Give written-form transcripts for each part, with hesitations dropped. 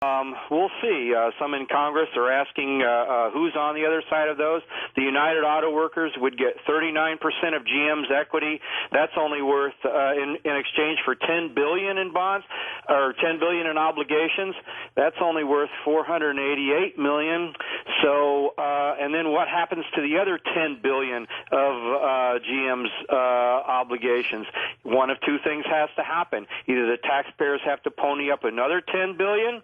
We'll see. Some in Congress are asking who's on the other side of those. The United Auto Workers would get 39% of GM's equity. That's only worth, in exchange for $10 billion in bonds, or $10 billion in obligations. That's only worth $488 million. So, and then what happens to the other $10 billion of GM's obligations? One of two things has to happen. Either the taxpayers have to pony up another $10 billion,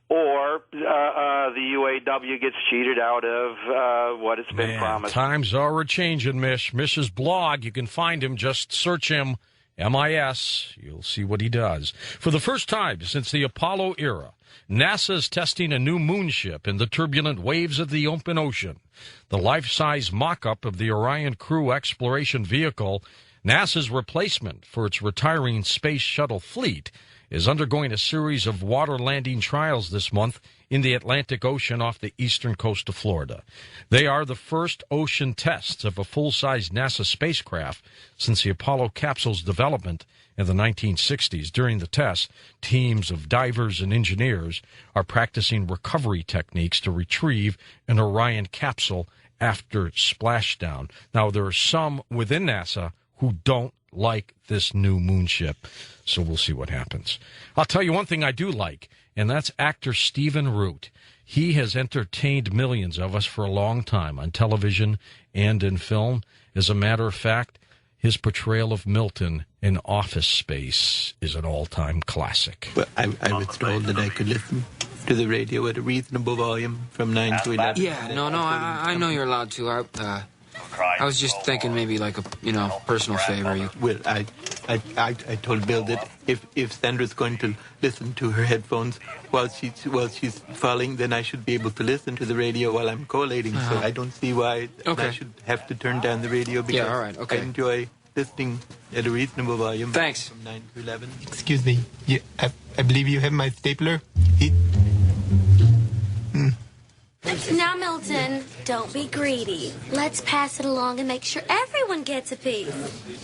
or the UAW gets cheated out of what it's been promised. Times are a-changing, Mish. Mish's blog, you can find him. Just search him, MIS. You'll see what he does. For the first time since the Apollo era, NASA's testing a new moonship in the turbulent waves of the open ocean. The life-size mock-up of the Orion Crew exploration vehicle, NASA's replacement for its retiring space shuttle fleet, is undergoing a series of water landing trials this month in the Atlantic Ocean off the eastern coast of Florida. They are the first ocean tests of a full-size NASA spacecraft since the Apollo capsule's development in the 1960s. During the tests, teams of divers and engineers are practicing recovery techniques to retrieve an Orion capsule after splashdown. Now, there are some within NASA who don't like this new moonship, so we'll see what happens. I'll tell you one thing I do like, and that's actor Stephen Root. He has entertained millions of us for a long time on television and in film. As a matter of fact, his portrayal of Milton in Office Space is an all-time classic. Well, I was told that I could listen to the radio at a reasonable volume from 9 to 11. Yeah, I know you're allowed to. I was just thinking maybe like a, personal favor. Well, I told Bill that if Sandra's going to listen to her headphones while she's falling, then I should be able to listen to the radio while I'm collating. So I don't see why I should have to turn down the radio because all right, okay. I enjoy listening at a reasonable volume. Thanks. From 9 to 11. Excuse me. I believe you have my stapler. Now, Milton, don't be greedy. Let's pass it along and make sure everyone gets a piece.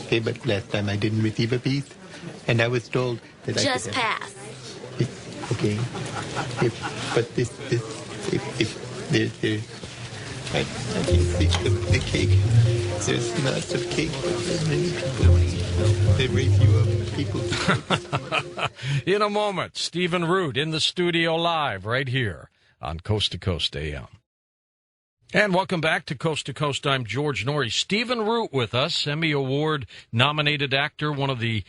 Okay, but last time I didn't receive a piece, and I was told that Just I could pass. Okay. I can see the cake. There's lots of cake. There's many people. They raise you up, people. In a moment, Stephen Root in the studio live right here on Coast to Coast AM. And welcome back to Coast. I'm George Noory. Stephen Root with us, Emmy Award-nominated actor, one of the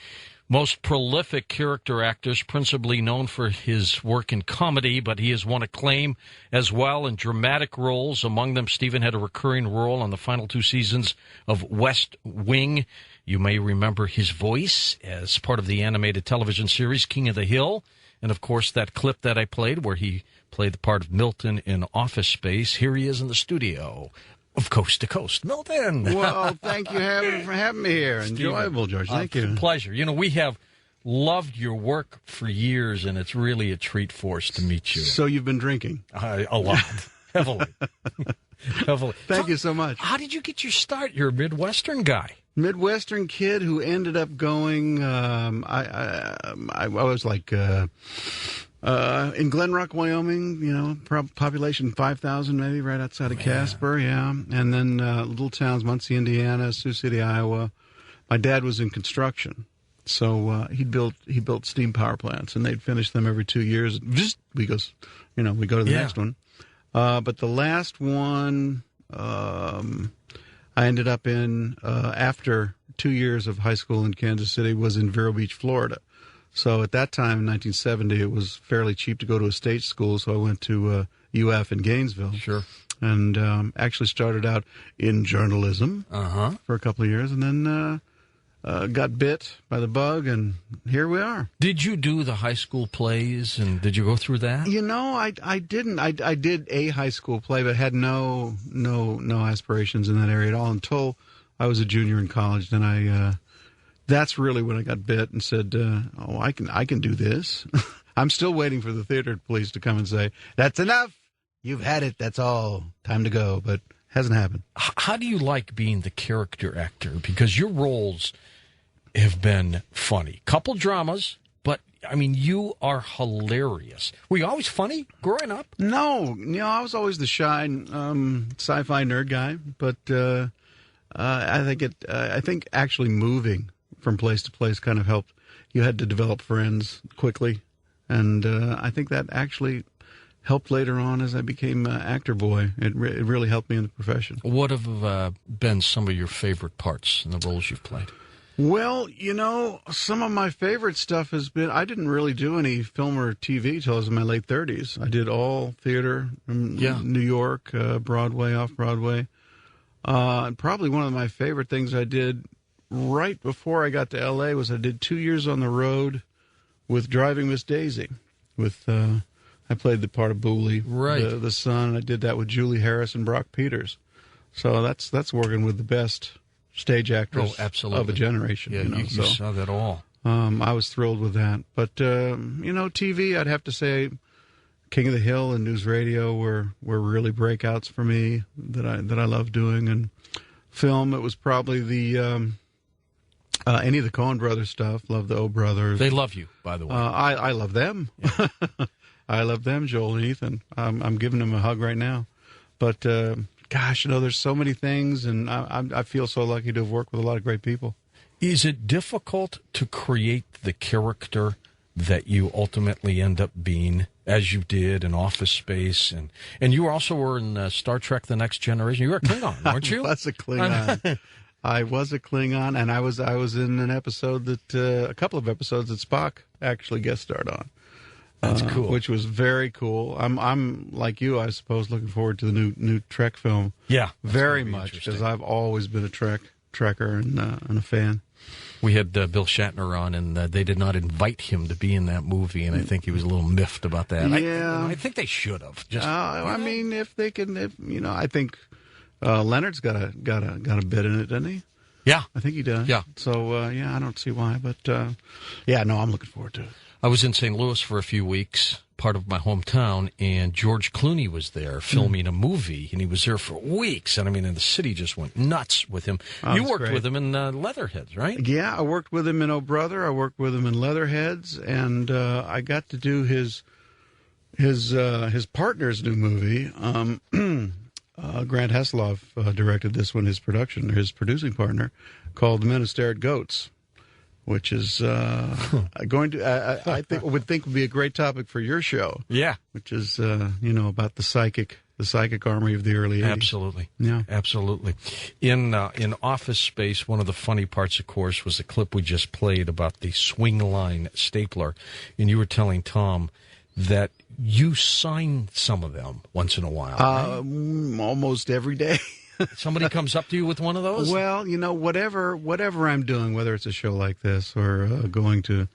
most prolific character actors, principally known for his work in comedy, but he has won acclaim as well in dramatic roles. Among them, Stephen had a recurring role on the final 2 seasons of West Wing. You may remember his voice as part of the animated television series King of the Hill. And, of course, that clip that I played where he played the part of Milton in Office Space. Here he is in the studio of Coast to Coast. Milton! Well, thank you for having me here. Enjoyable, George. Thank you. Pleasure. We have loved your work for years, and it's really a treat for us to meet you. So you've been drinking? A lot. Heavily. Thank you so much. How did you get your start? You're a Midwestern guy. Midwestern kid who ended up going, I was like in Glen Rock, Wyoming, population 5,000 maybe, right outside of Casper, yeah. And then little towns, Muncie, Indiana, Sioux City, Iowa. My dad was in construction, so he built steam power plants, and they'd finish them every 2 years. We go to the next one. But the last one I ended up in after 2 years of high school in Kansas City was in Vero Beach, Florida. So at that time, in 1970, it was fairly cheap to go to a state school, so I went to UF in Gainesville. Sure. And actually started out in journalism for a couple of years, and then got bit by the bug, and here we are. Did you do the high school plays, and did you go through that? I didn't. I did a high school play, but had no aspirations in that area at all until I was a junior in college. Then that's really when I got bit and said, I can do this. I'm still waiting for the theater police to come and say, that's enough. You've had it. That's all. Time to go. But hasn't happened. How do you like being the character actor? Because your roles have been funny. Couple dramas, but I mean, you are hilarious. Were you always funny growing up? No, I was always the shy sci-fi nerd guy, but I think actually moving from place to place kind of helped. You had to develop friends quickly, and I think that actually helped later on as I became actor boy. It really helped me in the profession. What have been some of your favorite parts in the roles you've played? Well, some of my favorite stuff has been, I didn't really do any film or TV till I was in my late 30s. I did all theater in New York, Broadway, off-Broadway. Probably one of my favorite things I did right before I got to L.A. was I did 2 years on the road with Driving Miss Daisy. I played the part of Booley, the son. I did that with Julie Harris and Brock Peters. So that's working with the best stage actors of a generation. Yeah, you saw that all. I was thrilled with that. But, TV, I'd have to say King of the Hill and News Radio were really breakouts for me that I love doing. And film, it was probably the any of the Coen Brothers stuff. Love the O Brothers. They love you, by the way. I love them. Yeah. I love them, Joel and Ethan. I'm giving them a hug right now. But, gosh, there's so many things, and I feel so lucky to have worked with a lot of great people. Is it difficult to create the character that you ultimately end up being, as you did in Office Space? And you also were in Star Trek The Next Generation. You were a Klingon, weren't you? I was a Klingon. I was a Klingon, and I was in an episode that, a couple of episodes that Spock actually guest starred on. That's cool. Which was very cool. I'm like you, I suppose, looking forward to the new Trek film. Yeah, very much, because I've always been a Trekker and a fan. We had Bill Shatner on, and they did not invite him to be in that movie, and I think he was a little miffed about that. Yeah, I think they should have. I mean, if they can, I think Leonard's got a bit in it, doesn't he? Yeah, I think he does. Yeah. So I don't see why, but I'm looking forward to it. I was in St. Louis for a few weeks, part of my hometown, and George Clooney was there filming a movie, and he was there for weeks. And the city just went nuts with him. You worked with him in Leatherheads, right? Yeah, I worked with him in Oh Brother. I worked with him in Leatherheads, and I got to do his partner's new movie. Grant Heslov directed this one, his producing partner, called The Men Who Stare at Goats, which is going to, I would think would be a great topic for your show. Yeah. Which is, about the psychic army of the early 80s. Absolutely. Yeah. Absolutely. In Office Space, one of the funny parts, of course, was the clip we just played about the swing line stapler. And you were telling Tom that you sign some of them once in a while, right? Almost every day. Somebody comes up to you with one of those? Well, whatever I'm doing, whether it's a show like this or going to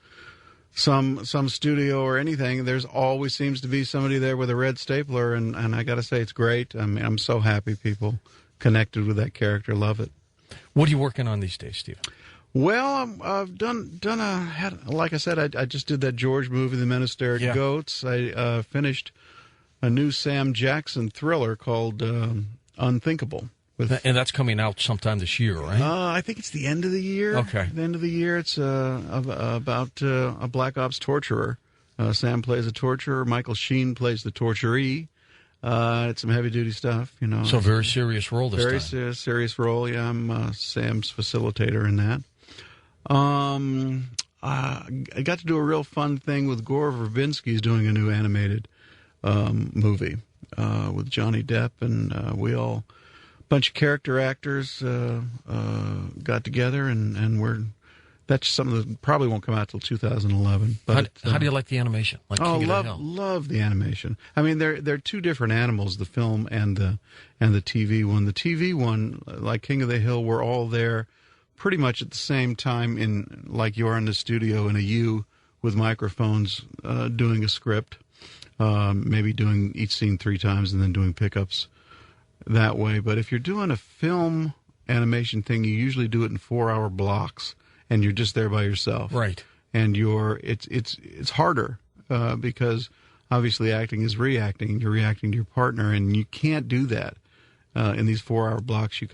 some studio or anything, there's always seems to be somebody there with a red stapler, and I got to say it's great. I mean, I'm so happy people connected with that character, love it. What are you working on these days, Stephen? Well, I've done like I said, I just did that George movie, The Men Who Stare at Goats. I finished a new Sam Jackson thriller called Unthinkable. And that's coming out sometime this year, right? I think it's the end of the year. Okay. The end of the year. It's about a Black Ops torturer. Sam plays a torturer. Michael Sheen plays the torturee. It's some heavy-duty stuff, So a very serious role this time. Very serious role, yeah. I'm Sam's facilitator in that. I got to do a real fun thing with Gore Verbinski. He's doing a new animated movie with Johnny Depp, and we all, a bunch of character actors, got together, and that's something that probably won't come out till 2011. But how do you like the animation? Like love the animation. I mean, they're two different animals, the film and the TV one. The TV one, like King of the Hill, we're all there pretty much at the same time, like you are in the studio in a U with microphones, doing a script, maybe doing each scene 3 times and then doing pickups that way. But if you're doing a film animation thing, you usually do it in 4-hour blocks, and you're just there by yourself. Right. And it's harder because obviously acting is reacting. You're reacting to your partner, and you can't do that in these 4-hour blocks. You